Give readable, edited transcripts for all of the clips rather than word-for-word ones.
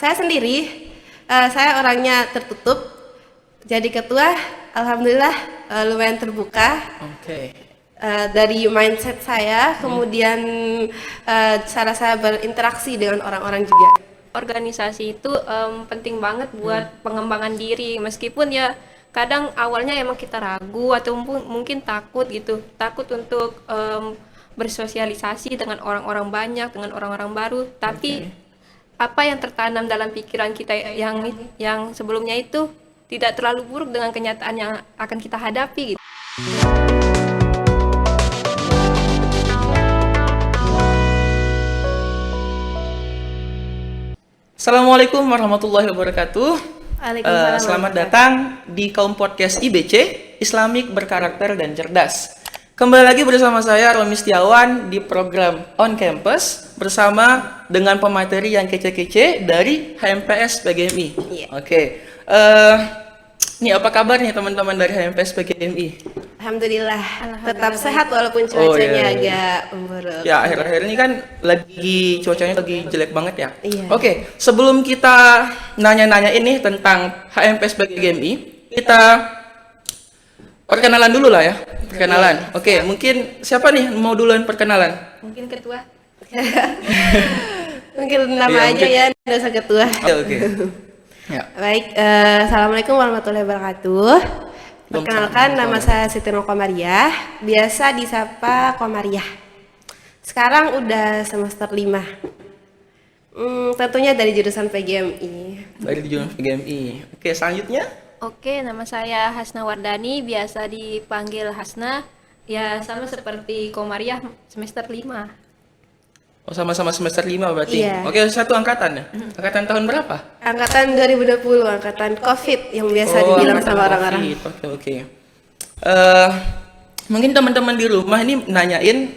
saya sendiri, saya orangnya tertutup. Jadi ketua, alhamdulillah lumayan terbuka. Oke. Dari mindset saya, kemudian cara saya berinteraksi dengan orang-orang juga. Organisasi itu penting banget buat pengembangan diri, meskipun ya kadang awalnya emang kita ragu atau mungkin takut gitu, takut untuk bersosialisasi dengan orang-orang banyak, dengan orang-orang baru. Tapi apa yang tertanam dalam pikiran kita yang sebelumnya itu tidak terlalu buruk dengan kenyataan yang akan kita hadapi gitu. Assalamualaikum warahmatullahi wabarakatuh. Waalaikumsalam. Selamat datang di Kaum Podcast IBC, Islamik Berkarakter dan Cerdas. Kembali lagi bersama saya Romi Setiawan di program On Campus bersama dengan pemateri yang kece-kece dari HMPS PGMI. Iya. Oke. Nih apa kabar nih teman-teman dari HMPS PGMI? Alhamdulillah, tetap sehat walaupun cuacanya agak memburuk. Ya, akhir-akhir ini kan cuacanya lagi jelek banget ya. Iya. Oke, sebelum kita nanya-nanya ini tentang HMPS PGMI, kita perkenalan dulu lah ya. Perkenalan. Oke, mungkin siapa nih mau duluan perkenalan? Mungkin ketua. Mungkin nama Iya, aja ya, nggak usah ketua. Oke. Ya. Baik, assalamualaikum warahmatullahi wabarakatuh. Perkenalkan, nama saya Siti Nur Komariah, biasa disapa Komariah. Sekarang udah semester 5. Tentunya dari jurusan PGMI. Dari jurusan PGMI. Oke, selanjutnya. Oke, nama saya Hasna Wardani, biasa dipanggil Hasna. Ya, sama seperti Komariah, semester 5. Oh, sama-sama semester 5 berarti. Iya. Oke, satu angkatan ya. Angkatan tahun berapa? Angkatan 2020, angkatan COVID yang biasa dibilang angkatan sama orang-orang. COVID. Oke. Mungkin teman-teman di rumah ini nanyain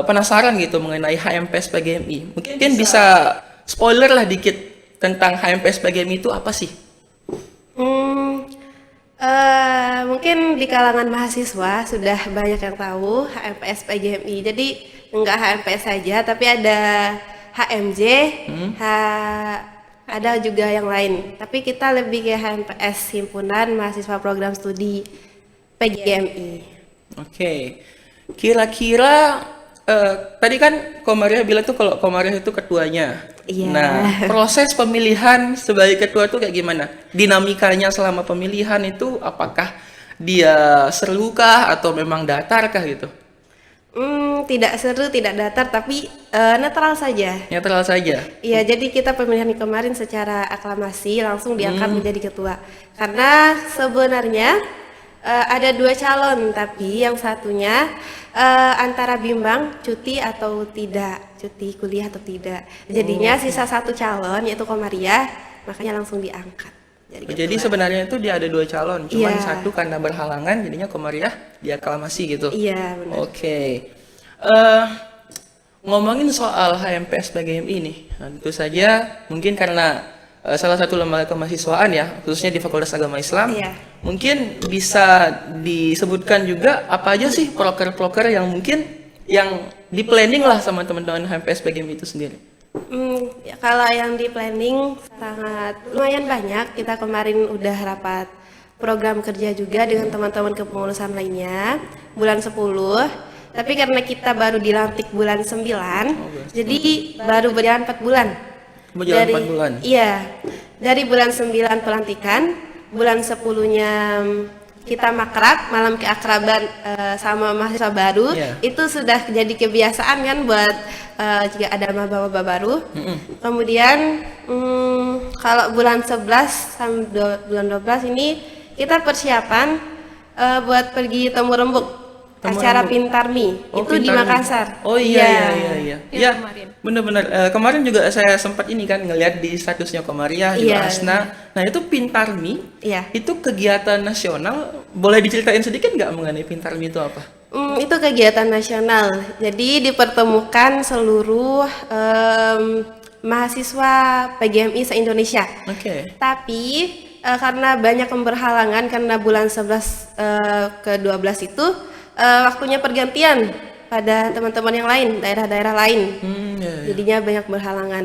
penasaran gitu mengenai HMPS PGMI. Mungkin bisa spoiler lah dikit tentang HMPS PGMI itu apa sih? Mungkin di kalangan mahasiswa sudah banyak yang tahu HMPS PGMI. Jadi enggak HMPS saja, tapi ada HMJ, ada juga yang lain. Tapi kita lebih ke HMPS, Himpunan Mahasiswa Program Studi PGMI. Oke. Kira-kira tadi kan Komariah bilang tuh kalau Komariah itu ketuanya. Iya. Nah, proses pemilihan sebagai ketua itu kayak gimana? Dinamikanya selama pemilihan itu apakah dia seru kah atau memang datar kah gitu? Tidak seru, tidak datar, tapi netral saja. Netral saja. Iya, jadi kita pemilihan kemarin secara aklamasi langsung diangkat menjadi ketua. Karena sebenarnya ada 2 calon, tapi yang satunya antara bimbang cuti atau tidak, cuti kuliah atau tidak. Jadinya sisa 1 calon yaitu Komariah, makanya langsung diangkat. Jadi sebenarnya itu dia ada 2 calon, cuman Iya. satu karena berhalangan jadinya Komariah diaklamasi gitu. Iya, benar. Oke. Ngomongin soal HMPS PGMI nih, tentu saja mungkin karena salah satu lembaga kemahasiswaan ya, khususnya di Fakultas Agama Islam. Iya. Mungkin bisa disebutkan juga apa aja sih proker-proker yang mungkin yang di planning lah sama teman-teman HMPS PGMI itu sendiri. Ya, kalau yang di planning sangat lumayan banyak. Kita kemarin udah rapat program kerja juga dengan teman-teman kepengurusan lainnya bulan 10. Tapi karena kita baru dilantik bulan 9, jadi baru berjalan 4 bulan. Berjalan 4 bulan? Iya, dari bulan 9 pelantikan, bulan 10-nya kita makrab, malam keakraban sama mahasiswa baru. Iya. Itu sudah jadi kebiasaan kan buat jika ada maba-maba baru. Kemudian kalau bulan 11 sampai bulan 12 ini kita persiapan buat pergi temu rembuk. Acara Pintarmi itu di Pintarmi. Makassar. Oh iya. Yang Ya, kemarin. bener-bener. Kemarin juga saya sempat ini kan ngelihat di statusnya Komariah, di Iya. Asna. Nah itu Pintarmi, Iya. itu kegiatan nasional. Boleh diceritain sedikit nggak mengenai Pintarmi itu apa? Itu kegiatan nasional. Jadi dipertemukan seluruh mahasiswa PGMI se-Indonesia. Oke. Tapi karena banyak yang berhalangan karena bulan 11 ke 12 itu waktunya pergantian pada teman-teman yang lain, daerah-daerah lain. Iya. Jadinya banyak berhalangan.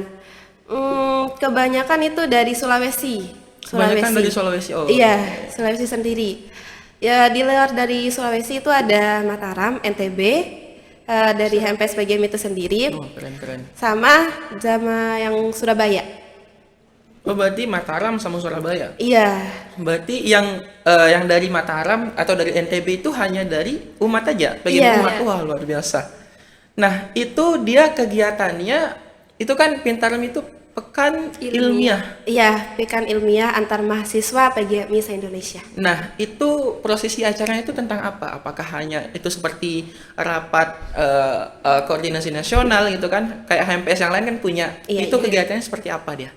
Kebanyakan itu dari Sulawesi. Kebanyakan dari Sulawesi. Oh. Iya, Sulawesi sendiri. Ya, di luar dari Sulawesi itu ada Mataram, NTB, dari HMPS PGM itu sendiri, Oh, keren. sama yang Surabaya. Oh, berarti Mataram sama Surabaya. Iya, Berarti yang dari Mataram atau dari NTB itu hanya dari umat aja, bagian Iya. umat. Wah, luar biasa. Nah, itu dia kegiatannya itu kan Pintarem itu pekan ilmiah. iya, pekan ilmiah antar mahasiswa PGMI se-Indonesia. Nah, itu prosesi acaranya itu tentang apa? Apakah hanya itu seperti rapat koordinasi nasional gitu kan? Kayak HMPS yang lain kan punya. Iya, Itu iya. kegiatannya seperti apa dia?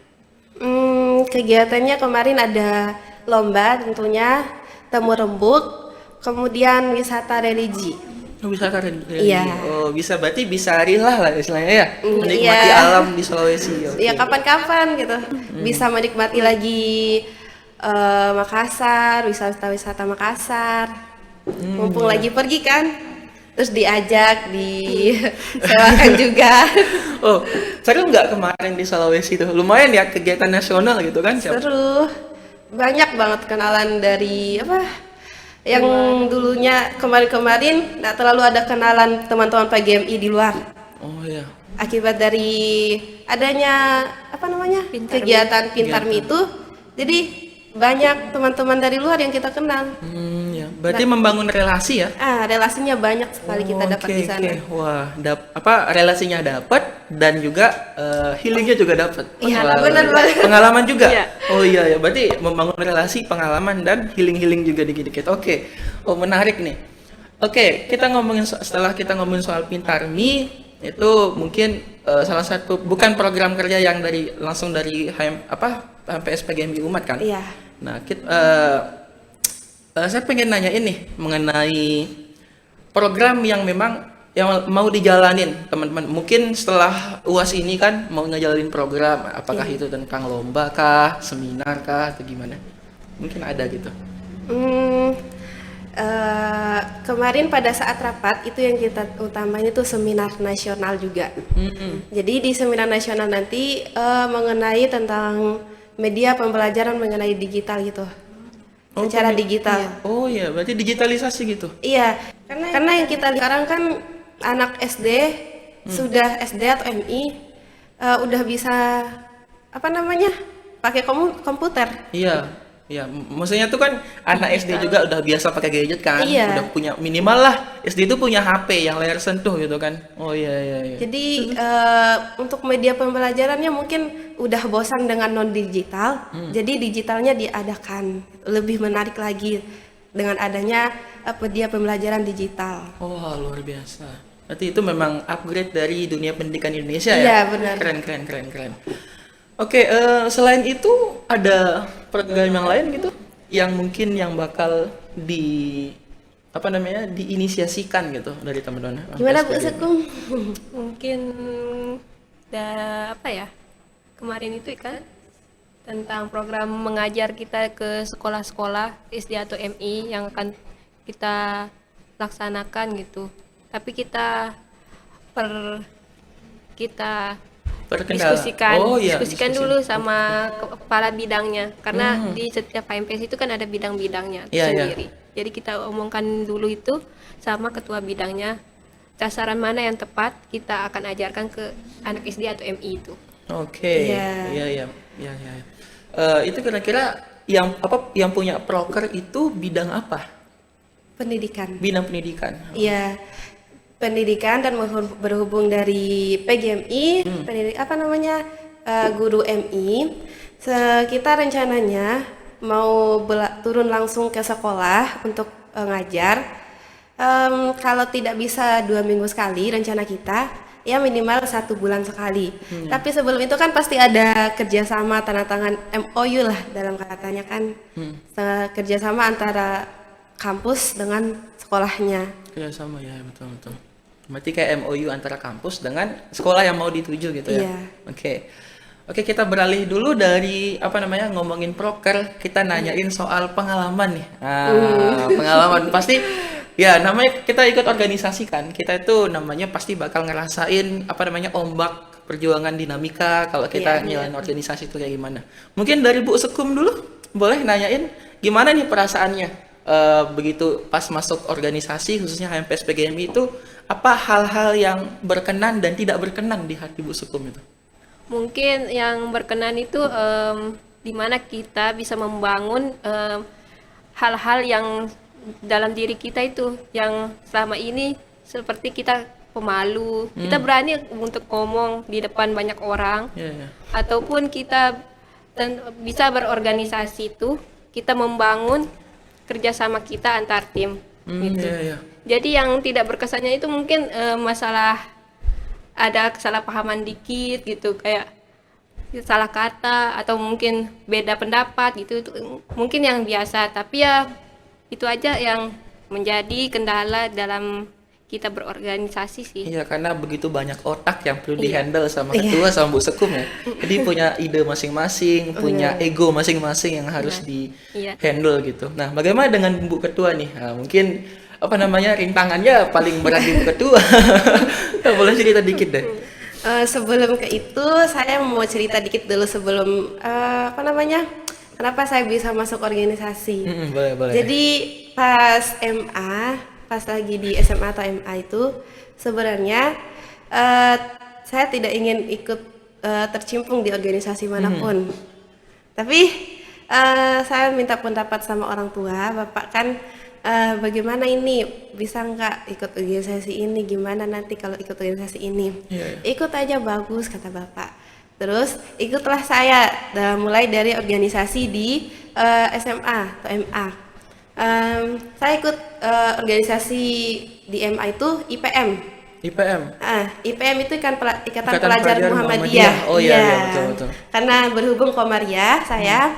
Kegiatannya kemarin ada lomba tentunya, temu rembuk, kemudian wisata religi. Oh, bisa keren. Iya. Oh, bisa berarti bisa rilah lah istilahnya ya. Menikmati Iya. alam di Sulawesi. Oke. Ya kapan-kapan gitu, bisa menikmati lagi Makassar, wisata-wisata Makassar. Mumpung lagi pergi kan, terus diajak, disewakan juga. Oh, seru nggak kemarin di Sulawesi itu? Lumayan ya kegiatan nasional gitu kan? Seru, banyak banget kenalan dari yang dulunya kemarin-kemarin nggak terlalu ada kenalan teman-teman PGMI di luar. Oh iya. Akibat dari adanya kegiatan Pintarmi itu, jadi banyak teman-teman dari luar yang kita kenal. Ya. Berarti membangun relasi ya? Relasinya banyak sekali kita dapat di sana. Wah, relasinya dapat dan juga healingnya juga dapat. Iya, Wah, benar banget. Pengalaman juga. Iya. Oh iya ya, berarti membangun relasi, pengalaman dan healing juga dikit-dikit. Oke. Oh, menarik nih. Oke, setelah kita ngomongin soal Pintarmi, itu mungkin salah satu bukan program kerja yang langsung dari HMPS PGMI Umat kan? Iya. Nah, saya pengen nanya ini mengenai program yang memang yang mau dijalanin teman-teman. Mungkin setelah UAS ini kan mau ngejalanin program, apakah itu tentang lomba kah, seminar kah, atau gimana? Mungkin ada gitu. Kemarin pada saat rapat itu yang kita utamain itu seminar nasional juga. Jadi di seminar nasional nanti mengenai tentang media pembelajaran mengenai digital gitu. Secara digital. Oh iya, berarti digitalisasi gitu. Iya, karena yang kita lihat sekarang kan anak SD sudah SD atau MI udah bisa pakai komputer. Iya. Ya, maksudnya tuh kan anak SD juga udah biasa pakai gadget kan, Iya. udah punya minimal lah SD itu punya HP yang layar sentuh gitu kan. Oh iya. Jadi untuk media pembelajarannya mungkin udah bosan dengan non digital, jadi digitalnya diadakan lebih menarik lagi dengan adanya media pembelajaran digital. Oh, luar biasa. Berarti itu memang upgrade dari dunia pendidikan Indonesia ya? Iya, benar. Keren. Oke, selain itu ada program yang lain gitu yang mungkin yang bakal diinisiasikan gitu dari teman-teman. Gimana Bu Sekung? Mungkin kemarin itu kan tentang program mengajar kita ke sekolah-sekolah SD atau MI yang akan kita laksanakan gitu. Tapi kita diskusikan dulu sama kepala bidangnya karena di setiap HMPS itu kan ada bidang-bidangnya sendiri. Jadi kita omongkan dulu itu sama ketua bidangnya sasaran mana yang tepat kita akan ajarkan ke anak SD atau MI itu. Oke. Iya. Itu kira-kira yang punya proker itu bidang apa? Pendidikan. Bidang pendidikan. Iya. Pendidikan dan berhubung dari PGMI, guru MI, kita rencananya mau turun langsung ke sekolah untuk ngajar. Kalau tidak bisa 2 minggu sekali, rencana kita ya minimal 1 bulan sekali. Tapi sebelum itu kan pasti ada kerjasama tanda tangan MOU lah dalam katanya kan, kerjasama antara kampus dengan sekolahnya. Kerjasama ya, betul. Berarti kayak MOU antara kampus dengan sekolah yang mau dituju gitu ya. Iya. Oke, kita beralih dulu dari ngomongin proker, kita nanyain soal pengalaman nih. Pengalaman pasti ya namanya kita ikut organisasi kan. Kita itu namanya pasti bakal ngerasain ombak perjuangan dinamika kalau kita Iya, nyalain organisasi itu kayak gimana. Mungkin dari Bu Sekum dulu, boleh nanyain gimana nih perasaannya begitu pas masuk organisasi khususnya HMPS PGMI itu, apa hal-hal yang berkenan dan tidak berkenan di hati Bu Sekum itu? Mungkin yang berkenan itu di mana kita bisa membangun hal-hal yang dalam diri kita itu yang selama ini seperti kita pemalu, kita berani untuk ngomong di depan banyak orang, ataupun kita bisa berorganisasi itu, kita membangun kerjasama kita antar tim gitu. Jadi yang tidak berkesannya itu mungkin masalah ada kesalahpahaman dikit gitu, kayak salah kata atau mungkin beda pendapat gitu, itu mungkin yang biasa, tapi ya itu aja yang menjadi kendala dalam kita berorganisasi sih. Iya, karena begitu banyak otak yang perlu dihandle sama ketua sama Bu Sekum ya. Jadi punya ide masing-masing, punya ego masing-masing yang harus di-handle gitu. Nah, bagaimana dengan Bu Ketua nih? Nah, mungkin apa namanya rintangannya paling berat di Bu Ketua. Boleh cerita dikit deh. Sebelum ke itu, saya mau cerita dikit dulu sebelum apa namanya, kenapa saya bisa masuk organisasi. Boleh. Jadi pas MA, pas lagi di SMA atau MA itu, sebenarnya saya tidak ingin ikut tercimpung di organisasi manapun. Tapi saya minta pendapat sama orang tua, bapak kan bagaimana ini, bisa nggak ikut organisasi ini, gimana nanti kalau ikut organisasi ini. Ikut aja bagus kata bapak. Terus ikutlah saya mulai dari organisasi di SMA atau MA. Saya ikut organisasi di MA itu IPM. IPM itu Ikatan Pelajar Muhammadiyah. Oh iya, betul. Karena berhubung Komariah, saya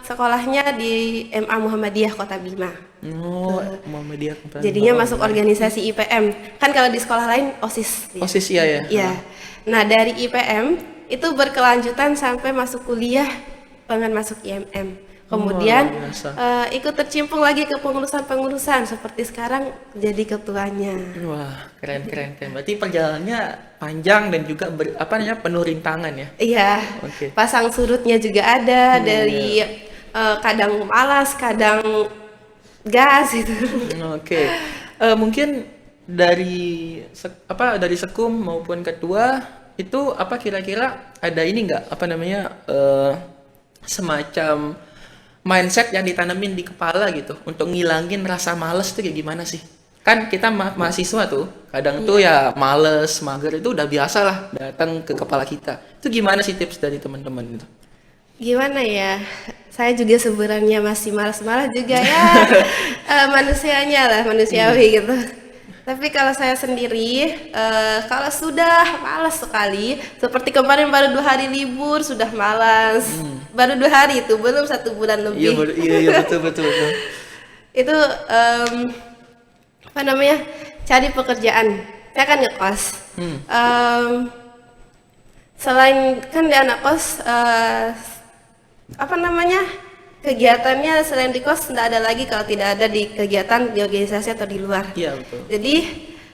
sekolahnya di MA Muhammadiyah Kota Bima. Oh, Muhammadiyah. Jadinya masuk organisasi IPM. Kan kalau di sekolah lain OSIS. OSIS ya. Iya. Nah, dari IPM itu berkelanjutan sampai masuk kuliah, pengen masuk IMM. Kemudian ikut tercimpung lagi ke pengurusan seperti sekarang jadi ketuanya. Wah, keren. Berarti perjalanannya panjang dan juga penuh rintangan ya. Iya. Pasang surutnya juga ada, dari kadang malas, kadang gas gitu. Mungkin dari Sekum maupun ketua itu apa kira-kira ada ini nggak semacam mindset yang ditanamin di kepala gitu untuk ngilangin rasa males tuh kayak gimana sih? Kan kita mahasiswa tuh kadang tuh ya males, mager itu udah biasa lah datang ke kepala kita. Itu gimana sih tips dari teman-teman itu? Gimana ya? Saya juga sebenarnya masih malas-malas juga ya. Manusiawi gitu. Tapi kalau saya sendiri, kalau sudah malas sekali, seperti kemarin baru 2 hari libur sudah malas, baru 2 hari itu belum 1 bulan lebih. Iya betul. Itu cari pekerjaan. Saya kan ngekos. Selain kan di anak kos, kegiatannya selain di kos tidak ada lagi kalau tidak ada di kegiatan di organisasi atau di luar. Iya betul. Jadi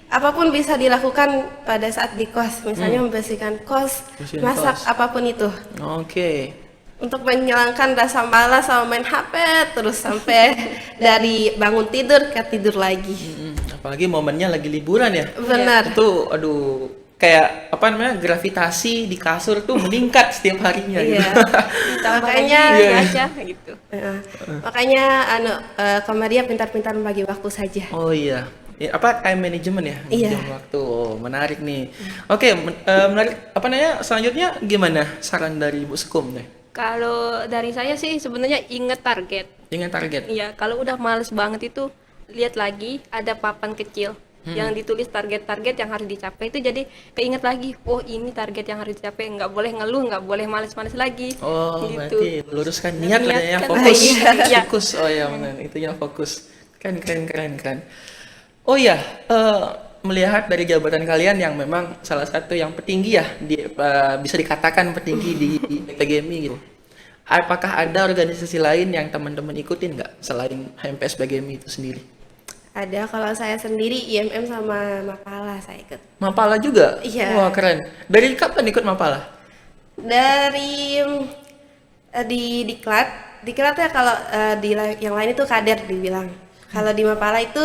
apapun bisa dilakukan pada saat di kos, misalnya membersihkan kos, masak, apapun itu. Untuk menghilangkan rasa malas sama main HP terus sampai dari bangun tidur ke tidur lagi. Apalagi momennya lagi liburan ya. Benar. Itu kayak gravitasi di kasur tuh meningkat setiap harinya. Iya. Makanya gitu. Makanya Komariah pintar-pintar membagi waktu saja. Oh iya. Time management ya? Iya. Waktu. Menarik nih. Menarik. Selanjutnya gimana saran dari Bu Sekum deh? Kalau dari saya sih sebenarnya ingat target. Iya, kalau udah males banget itu lihat lagi ada papan kecil yang ditulis target-target yang harus dicapai, itu jadi keinget lagi, oh ini target yang harus dicapai, nggak boleh ngeluh, nggak boleh males-males lagi. Gitu. Berarti luruskan niat ya, fokus. Fokus. Oh ya benar, itu yang fokus. Keren. Oh ya, melihat dari jabatan kalian yang memang salah satu yang petinggi ya, bisa dikatakan petinggi di PGMI gitu. Apakah ada organisasi lain yang teman-teman ikutin nggak selain HMPS PGMI itu sendiri? Ada, kalau saya sendiri IMM sama Mapala saya ikut. Mapala juga? Iya. Wah, keren. Dari kapan ikut Mapala? Dari diklat ya, kalau yang lain itu kader dibilang. Kalau di Mapala itu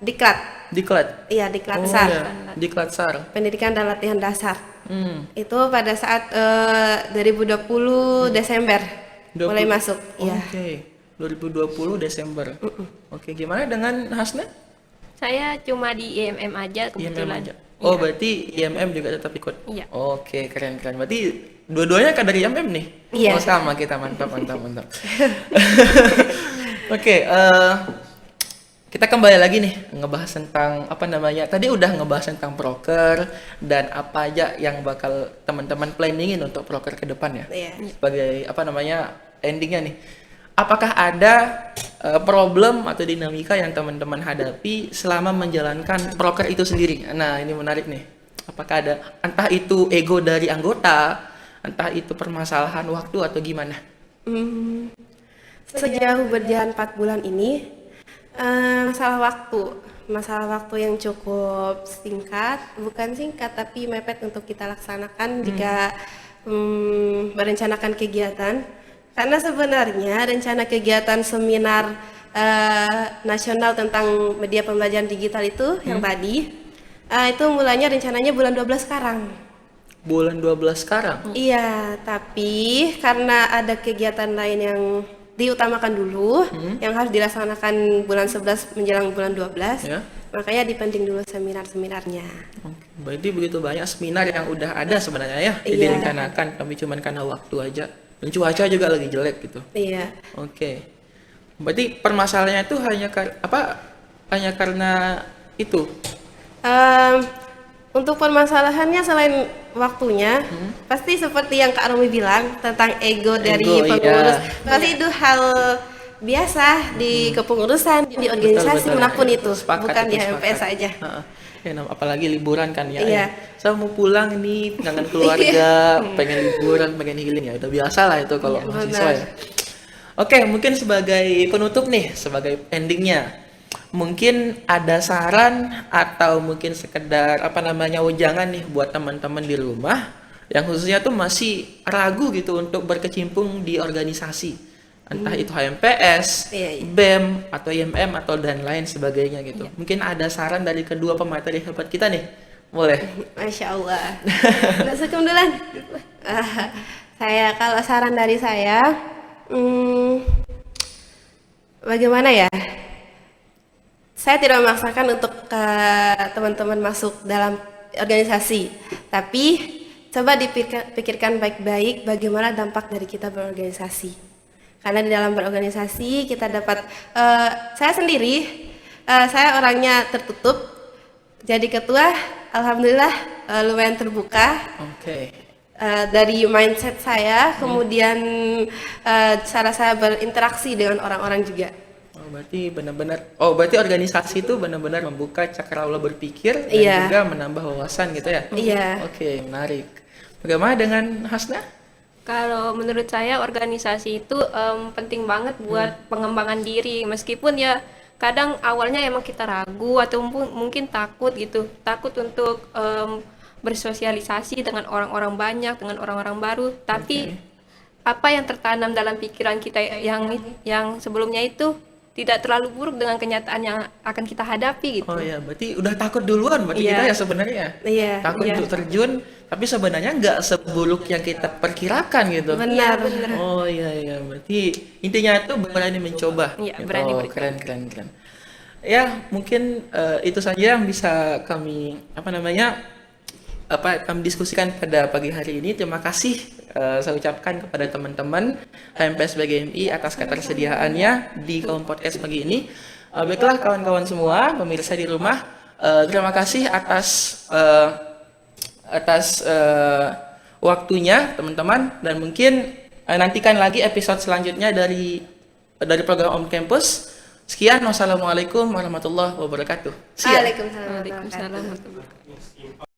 diklat. Diklat? Iya, diklat Oh, SAR. ya. Diklat SAR. Pendidikan dan latihan dasar. Hmm. Itu pada saat 2020 Desember mulai masuk. Iya. Oke. 2020 Desember. Oke, gimana dengan Hasna? Saya cuma di IMM aja IMM kebetulan. aja. Oh, Iya. berarti IMM juga tetap ikut? Iya. Oke, keren. Berarti dua-duanya kader IMM nih? Iya. Oh, sama kita, mantap. Oke, kita kembali lagi nih ngebahas tentang apa namanya. Tadi udah ngebahas tentang proker dan apa aja yang bakal teman-teman planningin untuk proker ke depan ya. Iya. Sebagai apa namanya endingnya nih. Apakah ada problem atau dinamika yang teman-teman hadapi selama menjalankan proker itu sendiri? Nah, ini menarik nih. Apakah ada entah itu ego dari anggota, entah itu permasalahan waktu atau gimana? Sejauh berjalan 4 bulan ini, masalah waktu yang cukup singkat, bukan singkat tapi mepet untuk kita laksanakan jika merencanakan kegiatan. Karena sebenarnya rencana kegiatan seminar nasional tentang media pembelajaran digital itu yang tadi, itu mulanya rencananya bulan 12 sekarang. Bulan 12 sekarang? Iya, tapi karena ada kegiatan lain yang diutamakan dulu, yang harus dilaksanakan bulan 11 menjelang bulan 12, Ya. makanya dipending dulu seminar-seminarnya. Oke, berarti begitu banyak seminar yang udah ada sebenarnya ya, Iya. direncanakan, tapi cuman karena waktu aja. Dan cuaca juga lagi jelek gitu. Iya, Oke. Berarti permasalahannya itu hanya karena itu. untuk permasalahannya selain waktunya, pasti seperti yang Kak Romi bilang tentang ego dari Ego, pengurus, iya. pasti itu hal biasa di kepengurusan, di organisasi Betul. manapun itu, Sepakat bukan di itu, HMPS sepakat. saja. Heeh. Ya, apalagi liburan kan ya. Iya. Saya mau pulang nih, kangen keluarga, pengen liburan, pengen healing ya. Udah biasa lah itu kalau Iya, mahasiswa benar. ya. Oke, mungkin sebagai penutup nih, sebagai endingnya, mungkin ada saran atau mungkin sekedar wejangan nih buat teman-teman di rumah yang khususnya tuh masih ragu gitu untuk berkecimpung di organisasi. Entah itu HMPS, Iya, iya. BEM, atau IMM, atau dan lain sebagainya gitu. Mungkin ada saran dari kedua pemateri hebat kita nih. Boleh? Masya Allah. Langsung duluan. Kalau saran dari saya, bagaimana ya? Saya tidak memaksakan untuk teman-teman masuk dalam organisasi, tapi coba dipikirkan baik-baik bagaimana dampak dari kita berorganisasi. Karena di dalam berorganisasi kita dapat, saya sendiri, saya orangnya tertutup, jadi ketua, alhamdulillah lumayan terbuka. Oke. Dari mindset saya, kemudian cara saya berinteraksi dengan orang-orang juga. Berarti organisasi itu benar-benar membuka cakrawala berpikir dan Iya. juga menambah wawasan gitu ya. Iya. Oke, menarik. Bagaimana dengan Hasna? Kalau menurut saya organisasi itu penting banget buat pengembangan diri, meskipun ya kadang awalnya emang kita ragu atau mungkin takut gitu, takut untuk bersosialisasi dengan orang-orang banyak, dengan orang-orang baru, tapi apa yang tertanam dalam pikiran kita yang sebelumnya itu tidak terlalu buruk dengan kenyataan yang akan kita hadapi gitu. Oh ya, berarti udah takut duluan berarti Iya. kita ya sebenarnya. Iya, Takut iya. untuk terjun, tapi sebenarnya nggak seburuk yang kita perkirakan gitu. Benar. Oh iya, berarti intinya itu berani mencoba. Iya, Gitu. berani Oh, bercoba. keren. Ya, mungkin itu saja yang bisa kami kami diskusikan pada pagi hari ini. Terima kasih saya ucapkan kepada teman-teman HMPS BGMI atas ketersediaannya di kaum podcast pagi ini. Baiklah kawan-kawan semua, pemirsa di rumah, terima kasih atas waktunya teman-teman, dan mungkin nantikan lagi episode selanjutnya dari program On Campus. Sekian, wassalamualaikum warahmatullahi wabarakatuh. See ya. Waalaikumsalam. Waalaikumsalam warahmatullahi wabarakatuh.